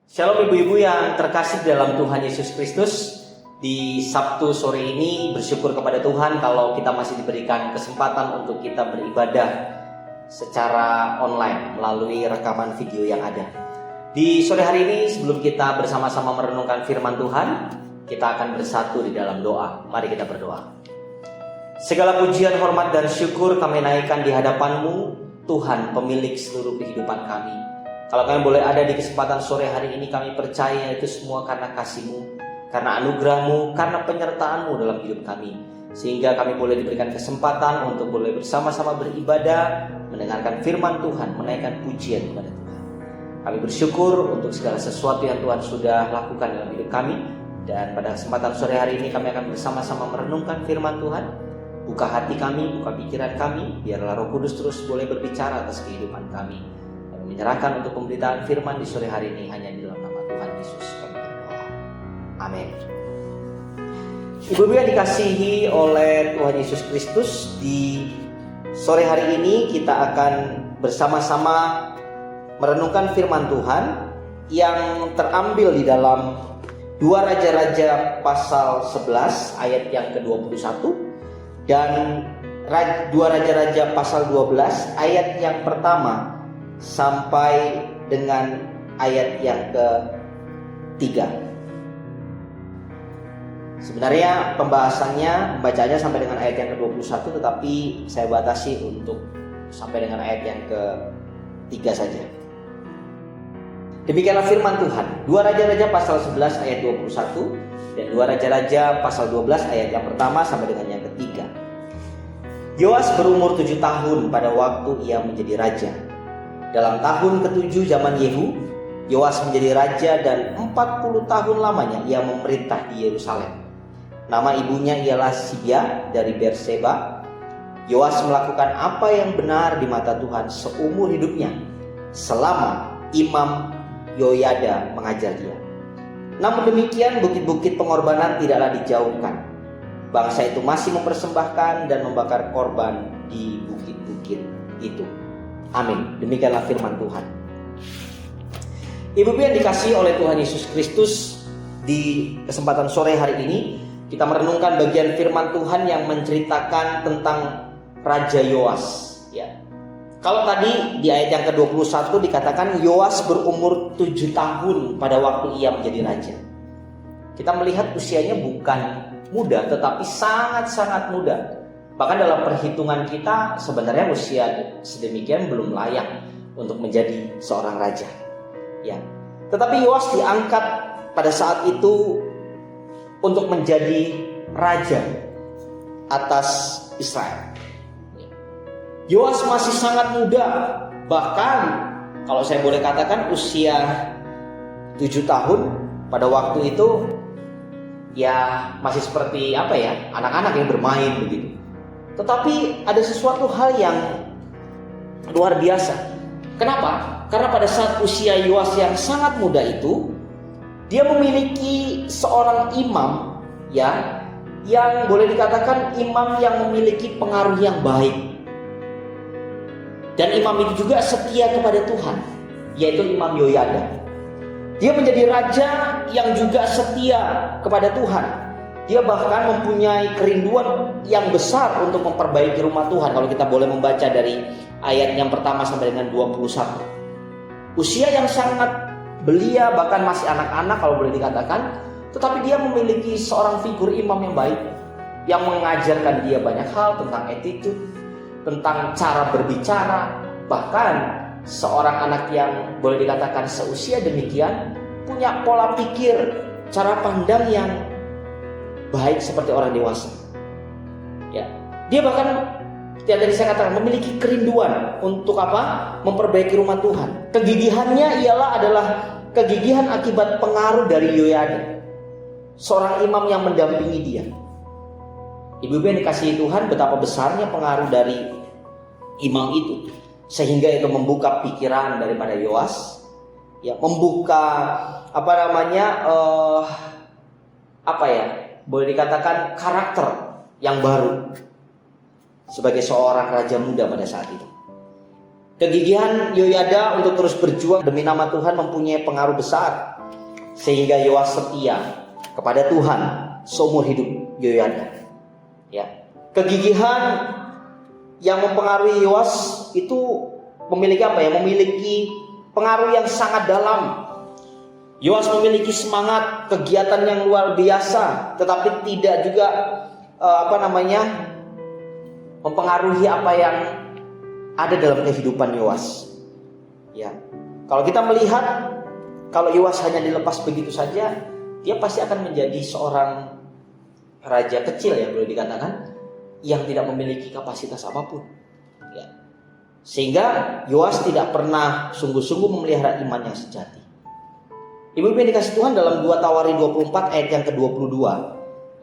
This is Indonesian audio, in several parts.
Shalom ibu-ibu yang terkasih dalam Tuhan Yesus Kristus. Di Sabtu sore ini bersyukur kepada Tuhan kalau kita masih diberikan kesempatan untuk kita beribadah secara online melalui rekaman video yang ada. Di sore hari ini sebelum kita bersama-sama merenungkan firman Tuhan, kita akan bersatu di dalam doa. Mari kita berdoa. Segala pujian, hormat, dan syukur kami naikkan di hadapan-Mu, Tuhan pemilik seluruh kehidupan kami. Kalau kami boleh ada di kesempatan sore hari ini, kami percaya itu semua karena kasih-Mu, karena anugerah-Mu, karena penyertaan-Mu dalam hidup kami. Sehingga kami boleh diberikan kesempatan untuk boleh bersama-sama beribadah, mendengarkan firman Tuhan, menaikkan pujian kepada Tuhan. Kami bersyukur untuk segala sesuatu yang Tuhan sudah lakukan dalam hidup kami. Dan pada kesempatan sore hari ini kami akan bersama-sama merenungkan firman Tuhan. Buka hati kami, buka pikiran kami, biarlah Roh Kudus terus boleh berbicara atas kehidupan kami. Menyerahkan untuk pemberitaan firman di sore hari ini hanya di dalam nama Tuhan Yesus kami berdoa. Amin. Ibu-ibu yang dikasihi oleh Tuhan Yesus Kristus, di sore hari ini kita akan bersama-sama merenungkan firman Tuhan yang terambil di dalam 2 Raja-Raja pasal 11 ayat yang ke-21 dan 2 Raja-Raja pasal 12 ayat yang pertama sampai dengan ayat yang ke-3. Sebenarnya pembahasannya, bacanya sampai dengan ayat yang ke-21, tetapi saya batasi untuk sampai dengan ayat yang ke-3 saja. Demikianlah firman Tuhan. 2 Raja-Raja pasal 11 ayat 21 dan 2 Raja-Raja pasal 12 ayat yang pertama sampai dengan yang ke-3. Yoas berumur 7 tahun pada waktu ia menjadi raja. Dalam tahun ke-7 zaman Yehu, Yoas menjadi raja dan 40 tahun lamanya ia memerintah di Yerusalem. Nama ibunya ialah Sibia dari Berseba. Yoas melakukan apa yang benar di mata Tuhan seumur hidupnya, selama Imam Yoyada mengajar dia. Namun demikian bukit-bukit pengorbanan tidaklah dijauhkan. Bangsa itu masih mempersembahkan dan membakar korban di bukit-bukit itu. Amin. Demikianlah firman Tuhan. Ibu-ibu yang dikasihi oleh Tuhan Yesus Kristus, di kesempatan sore hari ini kita merenungkan bagian firman Tuhan yang menceritakan tentang Raja Yoas. Ya. Kalau tadi di ayat yang ke-21 dikatakan Yoas berumur 7 tahun pada waktu ia menjadi raja. Kita melihat usianya bukan muda, tetapi sangat-sangat muda. Bahkan dalam perhitungan kita sebenarnya usia sedemikian belum layak untuk menjadi seorang raja. Ya. Tetapi Yoas diangkat pada saat itu untuk menjadi raja atas Israel. Yoas masih sangat muda, bahkan kalau saya boleh katakan usia 7 tahun pada waktu itu ya masih seperti anak-anak yang bermain begitu. Tetapi ada sesuatu hal yang luar biasa. Kenapa? Karena pada saat usia Yoas yang sangat muda itu, dia memiliki seorang imam ya, yang boleh dikatakan imam yang memiliki pengaruh yang baik. Dan imam itu juga setia kepada Tuhan, yaitu Imam Yoyada. Dia menjadi raja yang juga setia kepada Tuhan. Dia bahkan mempunyai kerinduan yang besar untuk memperbaiki rumah Tuhan. Kalau kita boleh membaca dari ayat yang pertama sampai dengan 21. Usia yang sangat belia, bahkan masih anak-anak kalau boleh dikatakan. Tetapi dia memiliki seorang figur imam yang baik, yang mengajarkan dia banyak hal tentang attitude, tentang cara berbicara. Bahkan seorang anak yang boleh dikatakan seusia demikian punya pola pikir, cara pandang yang baik seperti orang dewasa. Ya, dia bahkan yang tadi saya katakan memiliki kerinduan untuk memperbaiki rumah Tuhan. Kegigihannya adalah kegigihan akibat pengaruh dari Yoyada, seorang imam yang mendampingi dia. Ibu-ibu yang dikasihi Tuhan, betapa besarnya pengaruh dari imam itu, sehingga itu membuka pikiran daripada Yoas, ya, membuka boleh dikatakan karakter yang baru sebagai seorang raja muda pada saat itu. Kegigihan Yoyada untuk terus berjuang demi nama Tuhan mempunyai pengaruh besar sehingga Yoas setia kepada Tuhan seumur hidup Yoyada. Ya, kegigihan yang mempengaruhi Yoas itu memiliki apa ya? Memiliki pengaruh yang sangat dalam. Yoas memiliki semangat, kegiatan yang luar biasa, tetapi tidak juga mempengaruhi apa yang ada dalam kehidupan Yoas. Ya, kalau kita melihat, kalau Yoas hanya dilepas begitu saja, dia pasti akan menjadi seorang raja kecil, ya boleh dikatakan, yang tidak memiliki kapasitas apapun. Ya. Sehingga Yoas tidak pernah sungguh-sungguh memelihara iman yang sejati. Ibu-ibu yang dikasih Tuhan, dalam 2 Tawari 24 ayat yang ke-22,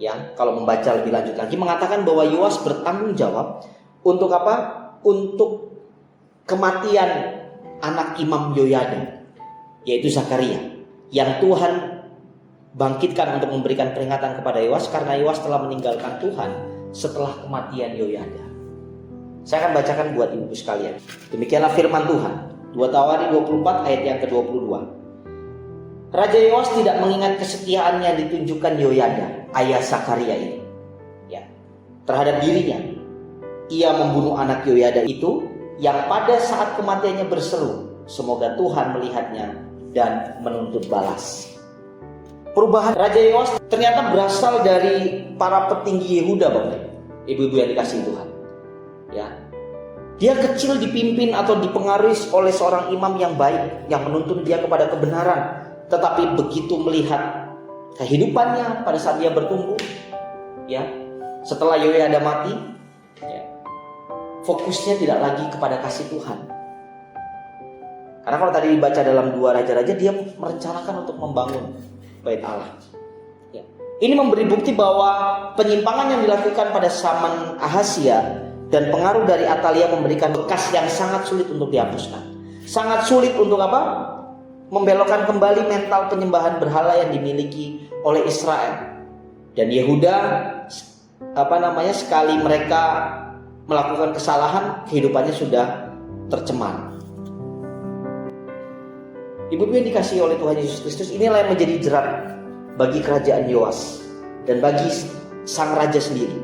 ya, kalau membaca lebih lanjut lagi, mengatakan bahwa Yoas bertanggung jawab untuk apa? Untuk kematian anak Imam Yoyada, yaitu Zakaria, yang Tuhan bangkitkan untuk memberikan peringatan kepada Yoas karena Yoas telah meninggalkan Tuhan setelah kematian Yoyada. Saya akan bacakan buat ibu sekalian. Demikianlah firman Tuhan, 2 Tawari 24 ayat yang ke-22. Raja Yoas tidak mengingat kesetiaan yang ditunjukkan Yoyada, ayah Zakaria ini, ya, terhadap dirinya. Ia membunuh anak Yoyada itu, yang pada saat kematiannya berseru, semoga Tuhan melihatnya dan menuntut balas. Perubahan Raja Yoas ternyata berasal dari para petinggi Yehuda, Bapak Ibu yang dikasihi Tuhan. Ya, dia kecil dipimpin atau dipengaruhi oleh seorang imam yang baik, yang menuntun dia kepada kebenaran. Tetapi begitu melihat kehidupannya pada saat dia bertumbuh, ya, setelah Yoyada mati, ya, fokusnya tidak lagi kepada kasih Tuhan. Karena kalau tadi dibaca dalam 2 Raja-Raja, dia merencanakan untuk membangun bait Allah. Ya. Ini memberi bukti bahwa penyimpangan yang dilakukan pada zaman Ahazia dan pengaruh dari Atalia memberikan bekas yang sangat sulit untuk dihapuskan. Sangat sulit untuk apa? Membelokkan kembali mental penyembahan berhala yang dimiliki oleh Israel. Dan Yehuda sekali mereka melakukan kesalahan, kehidupannya sudah tercemar. Ibu-ibu yang dikasihi oleh Tuhan Yesus Kristus, inilah yang menjadi jerat bagi kerajaan Yoas dan bagi sang raja sendiri.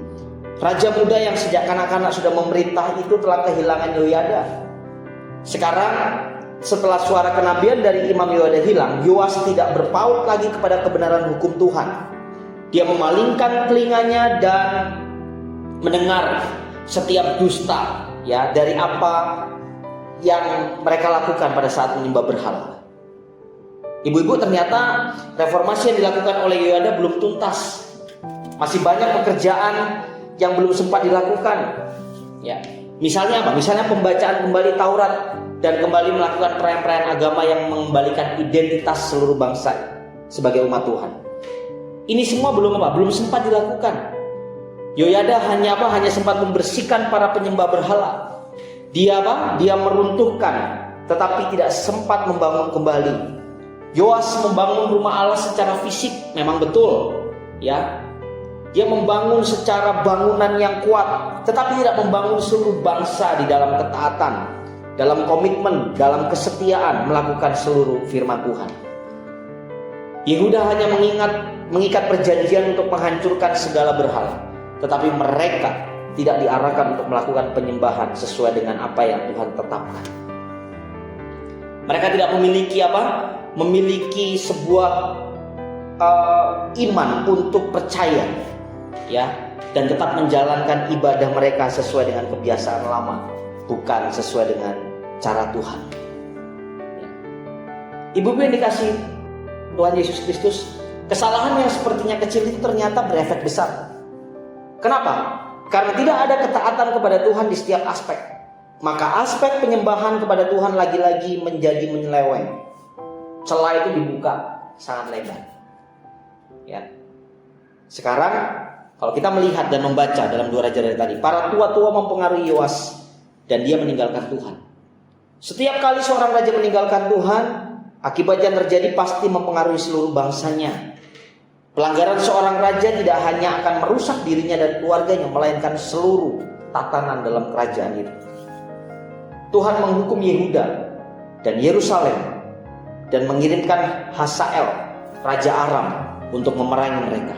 Raja muda yang sejak kanak-kanak sudah memerintah itu telah kehilangan Yoyada. Sekarang setelah suara kenabian dari Imam Yoyada hilang, Yoas tidak berpaut lagi kepada kebenaran hukum Tuhan. Dia memalingkan telinganya dan mendengar setiap dusta, ya, dari apa yang mereka lakukan pada saat menyembah berhala. Ibu-ibu, ternyata reformasi yang dilakukan oleh Yoyada belum tuntas. Masih banyak pekerjaan yang belum sempat dilakukan. Ya, misalnya apa? Misalnya pembacaan kembali Taurat dan kembali melakukan perayaan-perayaan agama yang mengembalikan identitas seluruh bangsa sebagai umat Tuhan. Ini semua belum sempat dilakukan. Yoyada hanya sempat membersihkan para penyembah berhala. Dia meruntuhkan, tetapi tidak sempat membangun kembali. Yoas membangun rumah Allah secara fisik, memang betul, ya. Dia membangun secara bangunan yang kuat, tetapi tidak membangun seluruh bangsa di dalam ketaatan, dalam komitmen, dalam kesetiaan melakukan seluruh firman Tuhan. Yehuda hanya mengikat perjanjian untuk menghancurkan segala berhala, tetapi mereka tidak diarahkan untuk melakukan penyembahan sesuai dengan apa yang Tuhan tetapkan. Mereka tidak memiliki sebuah iman untuk percaya, ya, dan tetap menjalankan ibadah mereka sesuai dengan kebiasaan lama, bukan sesuai dengan cara Tuhan. Ibu-ibu yang dikasihi Tuhan Yesus Kristus, kesalahan yang sepertinya kecil itu ternyata berefek besar. Kenapa? Karena tidak ada ketaatan kepada Tuhan di setiap aspek. Maka aspek penyembahan kepada Tuhan lagi-lagi menjadi menyeleweng. Celah itu dibuka sangat lebar. Ya. Sekarang kalau kita melihat dan membaca dalam 2 Raja dari tadi, para tua-tua mempengaruhi Yoas dan dia meninggalkan Tuhan. Setiap kali seorang raja meninggalkan Tuhan, akibat yang terjadi pasti mempengaruhi seluruh bangsanya. Pelanggaran seorang raja tidak hanya akan merusak dirinya dan keluarganya, melainkan seluruh tatanan dalam kerajaan itu. Tuhan menghukum Yehuda dan Yerusalem dan mengirimkan Hazael Raja Aram untuk memerangi mereka.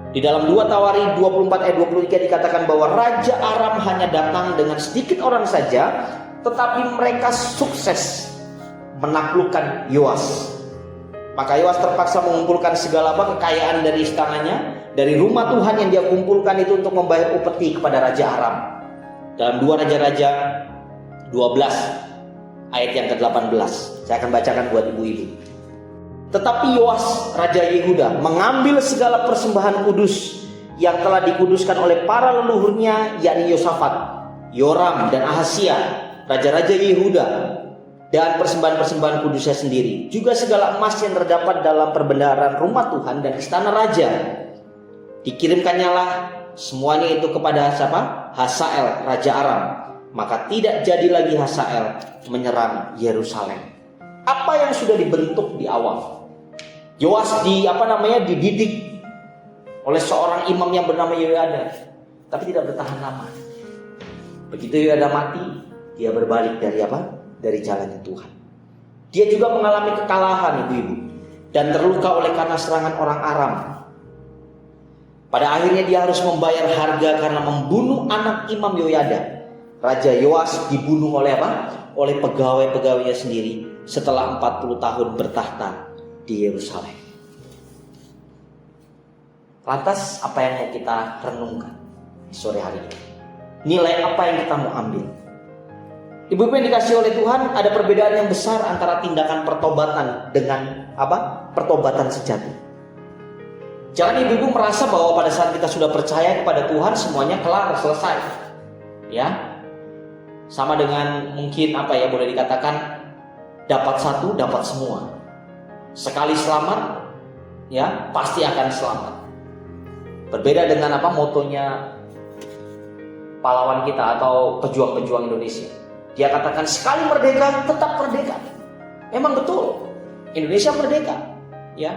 Di dalam 2 Tawari 24 ayat 23 dikatakan bahwa Raja Aram hanya datang dengan sedikit orang saja, tetapi mereka sukses menaklukkan Yoas. Maka Yoas terpaksa mengumpulkan segala kekayaan dari istananya, dari rumah Tuhan yang dia kumpulkan itu untuk membayar upeti kepada Raja Aram. Dalam 2 Raja-Raja 12 ayat yang ke-18, saya akan bacakan buat ibu-ibu. Tetapi Yoas Raja Yehuda mengambil segala persembahan kudus yang telah dikuduskan oleh para leluhurnya, yakni Yosafat, Yoram dan Ahasia, raja-raja Yehuda, dan persembahan-persembahan kudusnya sendiri, juga segala emas yang terdapat dalam perbendaharaan rumah Tuhan dan istana raja. Dikirimkannya lah semuanya itu kepada siapa? Hasael Raja Aram. Maka tidak jadi lagi Hasael menyerang Yerusalem. Apa yang sudah dibentuk di awal? Yoas dididik oleh seorang imam yang bernama Yoyada, tapi tidak bertahan lama. Begitu Yoyada mati, dia berbalik dari jalannya Tuhan. Dia juga mengalami kekalahan, ibu-ibu, dan terluka oleh karena serangan orang Aram. Pada akhirnya dia harus membayar harga karena membunuh anak Imam Yoyada. Raja Yoas dibunuh oleh pegawai-pegawainya sendiri setelah 40 tahun bertahta di Yerusalem. Lantas apa yang mau kita renungkan sore hari ini? Nilai apa yang kita mau ambil? Ibu-ibu yang dikasih oleh Tuhan, ada perbedaan yang besar antara tindakan pertobatan dengan pertobatan sejati. Jangan ibu-ibu merasa bahwa pada saat kita sudah percaya kepada Tuhan semuanya kelar, selesai. Ya. Sama dengan mungkin boleh dikatakan dapat satu, dapat semua. Sekali selamat, ya pasti akan selamat. Berbeda dengan motonya pahlawan kita atau pejuang-pejuang Indonesia. Dia katakan sekali merdeka, tetap merdeka. Memang betul, Indonesia merdeka, ya.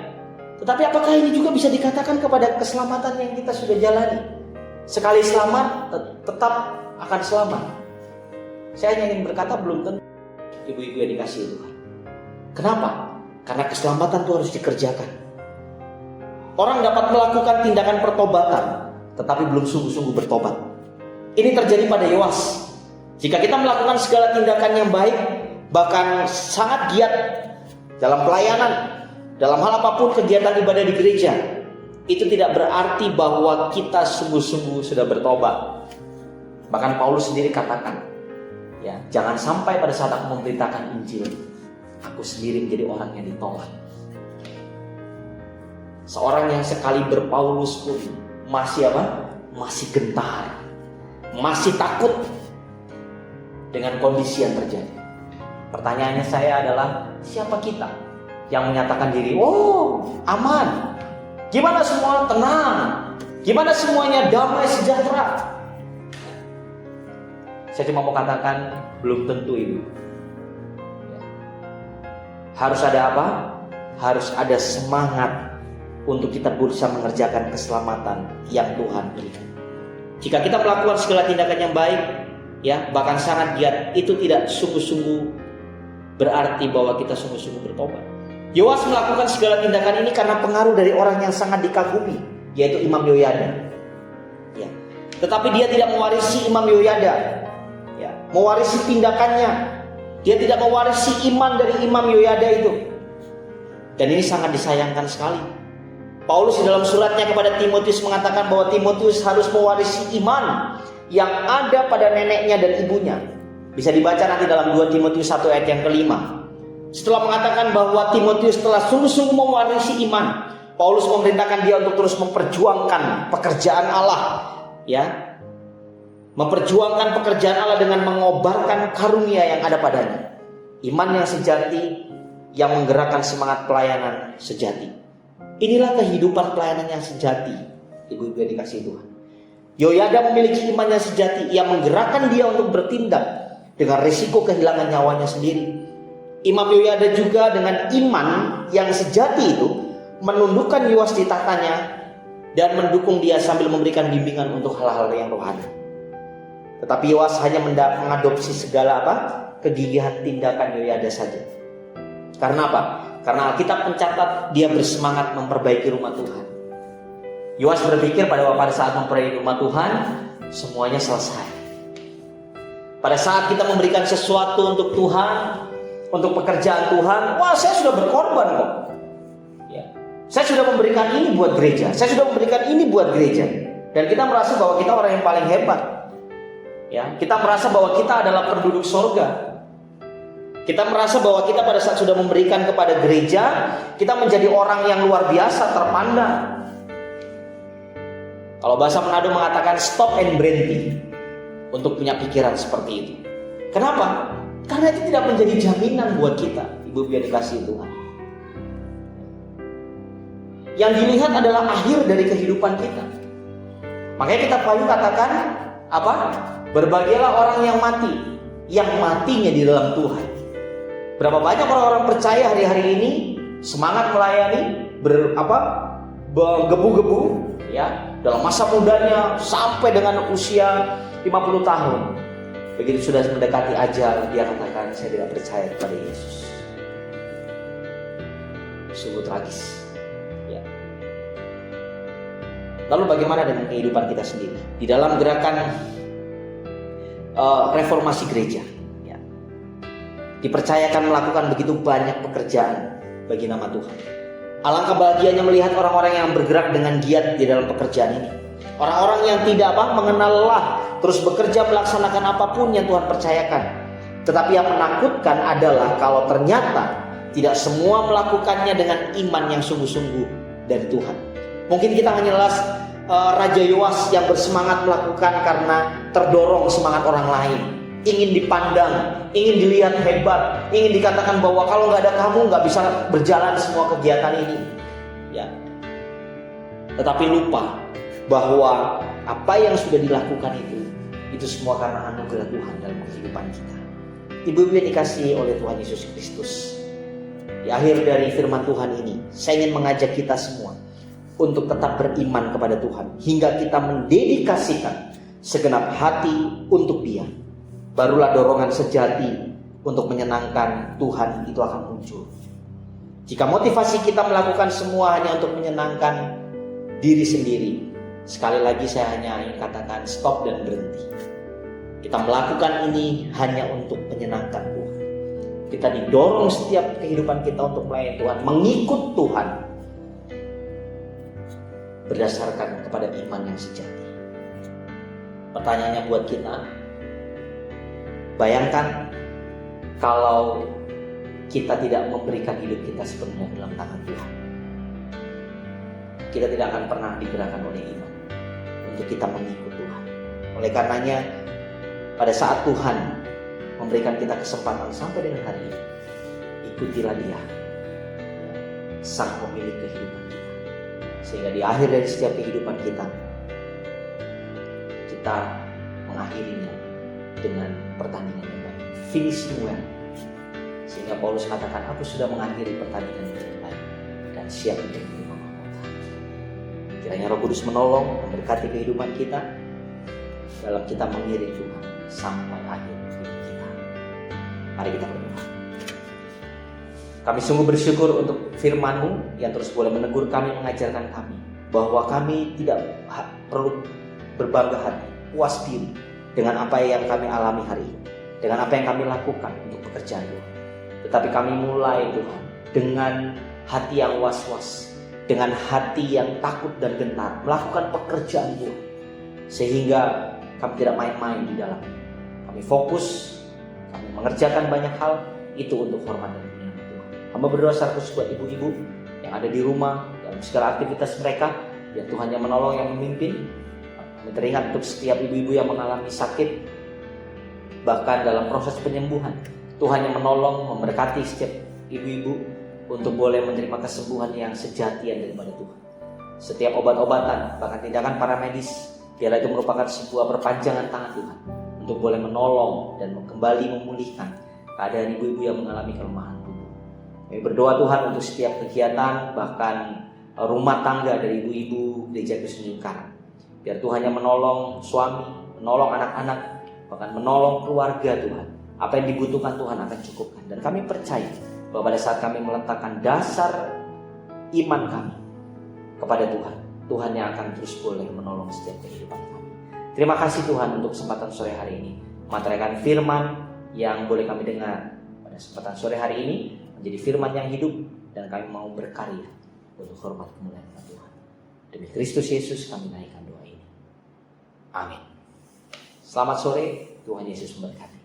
Tetapi apakah ini juga bisa dikatakan kepada keselamatan yang kita sudah jalani? Sekali selamat, tetap akan selamat. Saya hanya ingin berkata belum tentu, ibu-ibu yang dikasihi Tuhan. Kenapa? Karena keselamatan itu harus dikerjakan. Orang dapat melakukan tindakan pertobatan, tetapi belum sungguh-sungguh bertobat. Ini terjadi pada Yoas. Jika kita melakukan segala tindakan yang baik, bahkan sangat giat dalam pelayanan, dalam hal apapun kegiatan ibadah di gereja, itu tidak berarti bahwa kita sungguh-sungguh sudah bertobat. Bahkan Paulus sendiri katakan, ya, jangan sampai pada saat aku memberitakan Injil, aku sendiri menjadi orang yang ditolak. Seorang yang sekali berpaulus pun masih masih gentar, masih takut dengan kondisi yang terjadi. Pertanyaannya saya adalah, siapa kita yang menyatakan diri, aman, gimana semua tenang, gimana semuanya damai sejahtera? Saya cuma mau katakan, belum tentu ibu. Harus ada Harus ada semangat untuk kita berusaha mengerjakan keselamatan yang Tuhan berikan. Jika kita melakukan segala tindakan yang baik, ya, bahkan sangat giat, itu tidak sungguh-sungguh berarti bahwa kita sungguh-sungguh bertobat. Yoas melakukan segala tindakan ini karena pengaruh dari orang yang sangat dikagumi, yaitu Imam Yoyada. Ya. Tetapi dia tidak mewarisi Imam Yoyada, ya, mewarisi tindakannya. Dia tidak mewarisi iman dari Imam Yoyada itu. Dan ini sangat disayangkan sekali. Paulus di dalam suratnya kepada Timotius mengatakan bahwa Timotius harus mewarisi iman yang ada pada neneknya dan ibunya. Bisa dibaca nanti dalam 2 Timotius 1 ayat yang ke-5. Setelah mengatakan bahwa Timotius telah sungguh-sungguh mewarisi iman, Paulus memerintahkan dia untuk terus memperjuangkan pekerjaan Allah, ya. Memperjuangkan pekerjaan Allah dengan mengobarkan karunia yang ada padanya. Iman yang sejati yang menggerakkan semangat pelayanan sejati. Inilah kehidupan pelayanan yang sejati, ibu-ibu yang dikasihi Tuhan. Yoyada memiliki iman yang sejati yang menggerakkan dia untuk bertindak dengan risiko kehilangan nyawanya sendiri. Imam Yoyada juga dengan iman yang sejati itu menundukkan Yoas di tahtanya dan mendukung dia sambil memberikan bimbingan untuk hal-hal yang rohani. Tetapi Yoas hanya mengadopsi segala kegigihan tindakan Yoyada saja. Karena apa? Karena Alkitab mencatat dia bersemangat memperbaiki rumah Tuhan. Yoas berpikir pada saat memperbaiki rumah Tuhan, semuanya selesai. Pada saat kita memberikan sesuatu untuk Tuhan, untuk pekerjaan Tuhan, wah saya sudah berkorban kok. Ya. Saya sudah memberikan ini buat gereja, saya sudah memberikan ini buat gereja. Dan kita merasa bahwa kita orang yang paling hebat. Ya, kita merasa bahwa kita adalah penduduk sorga. Kita merasa bahwa kita pada saat sudah memberikan kepada gereja, kita menjadi orang yang luar biasa, terpandang. Kalau bahasa Manado mengatakan stop and berhenti untuk punya pikiran seperti itu. Kenapa? Karena itu tidak menjadi jaminan buat kita, ibu-ibu yang dikasihi Tuhan. Yang dilihat adalah akhir dari kehidupan kita. Makanya kita paling katakan apa? Berbahagialah orang yang matinya di dalam Tuhan. Berapa banyak orang-orang percaya hari-hari ini semangat melayani, bergebu-gebu ya, dalam masa mudanya sampai dengan usia 50 tahun. Begitu sudah mendekati ajal, dia katakan saya tidak percaya kepada Yesus. Sungguh tragis. Ya. Lalu bagaimana dengan kehidupan kita sendiri? Di dalam gerakan reformasi gereja, ya, dipercayakan melakukan begitu banyak pekerjaan bagi nama Tuhan. Alangkah bahagianya melihat orang-orang yang bergerak dengan giat di dalam pekerjaan ini. Orang-orang yang tidak mengenal lelah, terus bekerja melaksanakan apapun yang Tuhan percayakan. Tetapi yang menakutkan adalah kalau ternyata tidak semua melakukannya dengan iman yang sungguh-sungguh dari Tuhan. Mungkin kita hanya Raja Yoas yang bersemangat melakukan karena terdorong semangat orang lain, ingin dipandang, ingin dilihat hebat, ingin dikatakan bahwa kalau nggak ada kamu nggak bisa berjalan semua kegiatan ini. Ya. Tetapi lupa bahwa apa yang sudah dilakukan itu semua karena anugerah Tuhan dalam kehidupan kita. Ibu-ibu yang dikasihi oleh Tuhan Yesus Kristus, di akhir dari firman Tuhan ini, saya ingin mengajak kita semua untuk tetap beriman kepada Tuhan hingga kita mendedikasikan segenap hati untuk Dia. Barulah dorongan sejati untuk menyenangkan Tuhan itu akan muncul. Jika motivasi kita melakukan semua hanya untuk menyenangkan diri sendiri, sekali lagi saya hanya ingin katakan stop dan berhenti. Kita melakukan ini hanya untuk menyenangkan Tuhan. Kita didorong setiap kehidupan kita untuk melayani Tuhan, mengikut Tuhan, berdasarkan kepada iman yang sejati. Pertanyaannya buat kita, bayangkan kalau kita tidak memberikan hidup kita sepenuhnya dalam tangan Tuhan. Kita tidak akan pernah digerakkan oleh iman untuk kita mengikut Tuhan. Oleh karenanya, pada saat Tuhan memberikan kita kesempatan sampai dengan hari ini, ikutilah Dia, Sang Pemilik kehidupan kita. Sehingga di akhir dari setiap kehidupan kita mengakhirinya dengan pertandingan yang baik, finishing well. Sehingga Paulus katakan, aku sudah mengakhiri pertandingan yang baik dan siap untuk menerima mahkota. Kiranya Roh Kudus menolong, memberkati kehidupan kita dalam kita mengiring Tuhan sampai akhir hidup kita. Mari kita berdoa. Kami sungguh bersyukur untuk firman-Mu yang terus boleh menegur kami, mengajarkan kami bahwa kami tidak perlu berbangga hati, puas diri dengan apa yang kami alami hari ini, dengan apa yang kami lakukan untuk pekerjaan Tuhan. Tetapi kami mulai Tuhan dengan hati yang was-was, dengan hati yang takut dan gentar melakukan pekerjaan Tuhan, sehingga kami tidak main-main di dalamnya. Kami fokus, kami mengerjakan banyak hal itu untuk hormat dan kemuliaan Tuhan. Hamba berdoa secara khusus buat ibu-ibu yang ada di rumah dalam segala aktivitas mereka, biar Tuhan yang menolong, yang memimpin. Kami teringat untuk setiap ibu-ibu yang mengalami sakit, bahkan dalam proses penyembuhan, Tuhan yang menolong, memberkati setiap ibu-ibu untuk boleh menerima kesembuhan yang sejati daripada Tuhan. Setiap obat-obatan, bahkan tindakan para medis, biarlah itu merupakan sebuah perpanjangan tangan Tuhan untuk boleh menolong dan kembali memulihkan keadaan ibu-ibu yang mengalami kelemahan tubuh. Kami berdoa Tuhan untuk setiap kegiatan, bahkan rumah tangga dari ibu-ibu Gereja Kristen Karang. Biar Tuhan yang menolong suami, menolong anak-anak, bahkan menolong keluarga Tuhan. Apa yang dibutuhkan Tuhan akan cukupkan. Dan kami percaya bahwa pada saat kami meletakkan dasar iman kami kepada Tuhan, Tuhan yang akan terus boleh menolong setiap kehidupan kami. Terima kasih Tuhan untuk kesempatan sore hari ini, memantarkan firman yang boleh kami dengar pada kesempatan sore hari ini menjadi firman yang hidup, dan kami mau berkarya untuk hormat kemuliaan Tuhan. Demi Kristus Yesus kami naikkan doa ini. Amin. Selamat sore, Tuhan Yesus memberkati.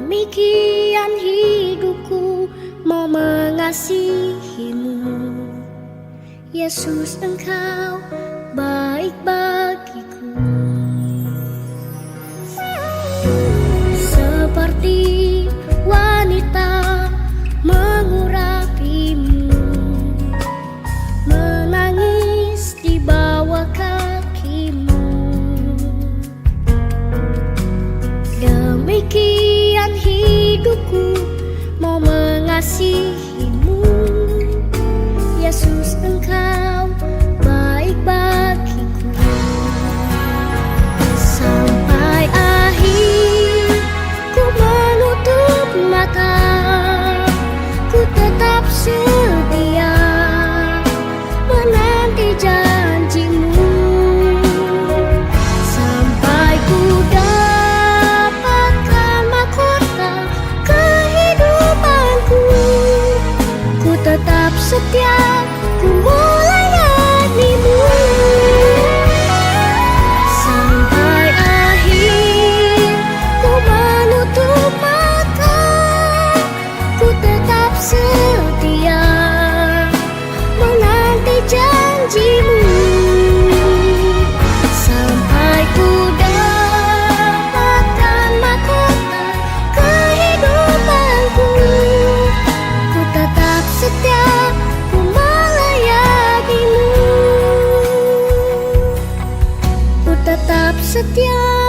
Demikian hidupku mau mengasihimu, Yesus, Engkau baik bagiku. Seperti wanita mengurapimu, menangis di bawah kakimu. Demikian hidupku mau mengasihimu, Yesus, Engkau baik bagiku. Sampai akhir ku menutup mata, ku tetap setia menanti janjimu. Sampai ku dapatkan mahkota kehidupanku, ku tetap setia, ku melayanimu. Sampai akhir ku menutup mata, ku tetap setia menanti janjimu. Sampai ku dapatkan mahkota kehidupanku, ku tetap setia, ku melayanimu. Ku tetap setia